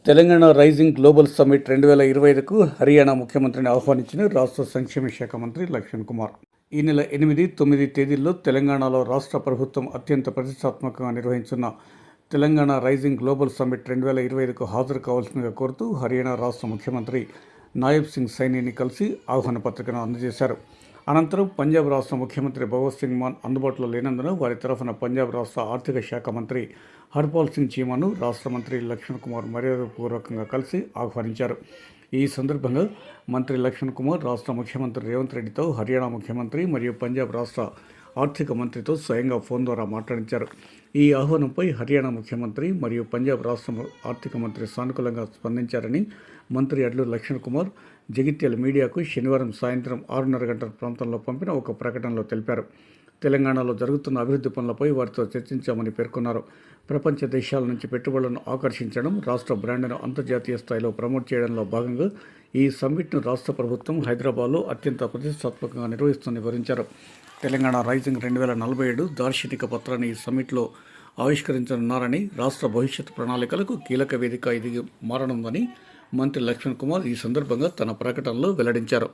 Telangana rising global summit 2025కు హర్యానా ముఖ్యమంత్రిని ఆహ్వానించిన రాష్ట్ర సంక్షేమ శాఖ మంత్రి లక్ష్మణ్ కుమార్. ఈ నెల 8, 9 తేదీల్లో తెలంగాణలో రాష్ట్ర ప్రభుత్వం అత్యంత ప్రతిష్టాత్మకంగా నిర్వహించిన తెలంగాణ రైజింగ్ గ్లోబల్ సమ్మిట్ 2025కు హాజరు కావాల్సిందిగా కోరుతూ హర్యానా రాష్ట్ర ముఖ్యమంత్రి నాయబ్ సింగ్ సైనీని కలిసి ఆహ్వాన పత్రికను అందజేశారు. అనంతరం పంజాబ్ రాష్ట్ర ముఖ్యమంత్రి భగవత్ సింగ్ మాన్ అందుబాటులో లేనందున వారి తరఫున పంజాబ్ రాష్ట్ర ఆర్థిక శాఖ మంత్రి హర్పాల్ సింగ్ చీమాను రాష్ట్ర మంత్రి లక్ష్మణ్ కుమార్ మర్యాదపూర్వకంగా కలిసి ఆహ్వానించారు. ఈ సందర్భంగా మంత్రి లక్ష్మణ్ కుమార్ రాష్ట్ర ముఖ్యమంత్రి రేవంత్ రెడ్డితో, హర్యానా ముఖ్యమంత్రి మరియు పంజాబ్ రాష్ట్ర ఆర్థిక మంత్రితో స్వయంగా ఫోన్ ద్వారా మాట్లాడించారు. ఈ ఆహ్వానంపై హర్యానా ముఖ్యమంత్రి మరియు పంజాబ్ రాష్ట్ర ఆర్థిక మంత్రి సానుకూలంగా స్పందించారని మంత్రి అడ్లూరి లక్ష్మణ్ కుమార్ జగిత్యాల మీడియాకు శనివారం సాయంత్రం 6:30 గంటల ప్రాంతంలో పంపిన ఒక ప్రకటనలో తెలిపారు. తెలంగాణలో జరుగుతున్న అభివృద్ధి పనులపై వారితో చర్చించామని పేర్కొన్నారు. ప్రపంచ దేశాల నుంచి పెట్టుబడులను ఆకర్షించడం, రాష్ట్ర బ్రాండ్ను అంతర్జాతీయ స్థాయిలో ప్రమోట్ చేయడంలో భాగంగా ఈ సమ్మిట్ను రాష్ట్ర ప్రభుత్వం హైదరాబాద్లో అత్యంత ప్రతిష్టాత్మకంగా నిర్వహిస్తుందని వివరించారు. తెలంగాణ రైజింగ్ 2047 దార్శనిక పత్రాన్ని ఈ సమ్మిట్లో ఆవిష్కరించనున్నారని, రాష్ట్ర భవిష్యత్ ప్రణాళికలకు కీలక వేదిక ఇది మారనుందని మంత్రి లక్ష్మణ్ కుమార్ ఈ సందర్భంగా తన ప్రకటనలో వెల్లడించారు.